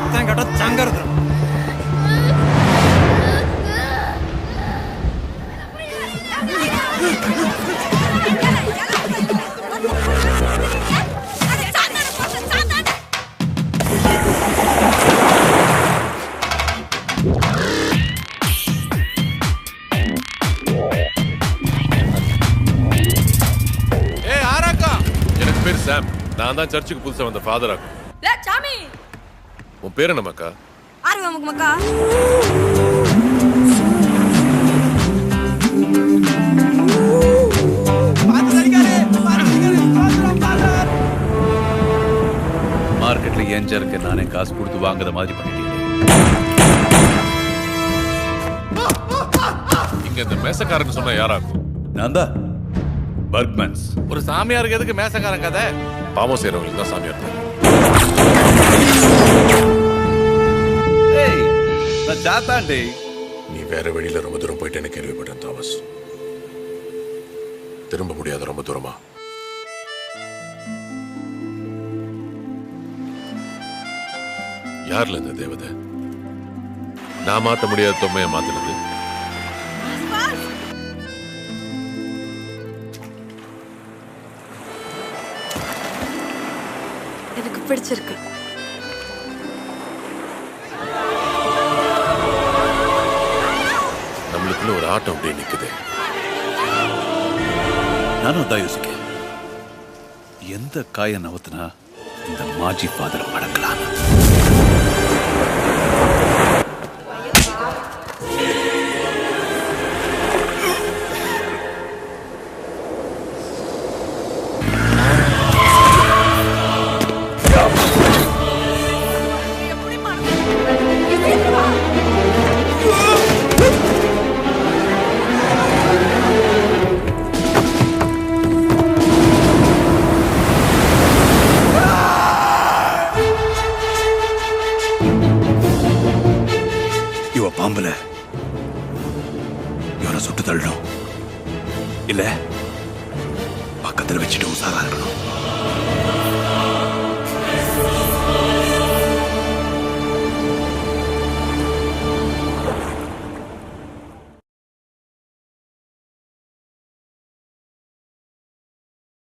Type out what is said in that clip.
சத்தம் கேட்டா சங்கருது. சாம், நான் தான் சர்ச்சுக்கு புதுசா வந்த ஃபாதர் ஆகும். சாமி, உன் பேர் என்ன மக்கா? ஆர்வம் மக்கா. மார்க்கெட்ல ஏன் ஜருக்கு நானே காசு கொடுத்து வாங்குற மாதிரி பண்ணிட்டீங்க. இங்க இந்த மேசக்காரன் சொன்ன யாராகும்? நான் தான் பர்க்மன்ஸ். ஒரு சாமியாருக்கு எதுக்கு மேசக்காரன் கதை? பாவம் செய்யறவங்களுக்கு தான் சாமியார். நான் சாத்தாண்டே. நீ வேற வழியில ரொம்ப தூரம் போயிட்டு எனக்கு கேள்விப்பட்டேன் தாமஸ். திரும்ப முடியாத ரொம்ப தூரமா? யார்ல இந்த தேவதை? நான் மாத்த முடியாத தொம்மைய மாத்தினது. எனக்கு பிடிச்சிருக்கு. நம்மளுக்குள்ள ஒரு ஆட்டம் அப்படியே நிக்குது. நானும் தான் யோசிக்கேன், எந்த காய நவத்தினா இந்த மாஜி ஃபாதரை மடக்கலாம்.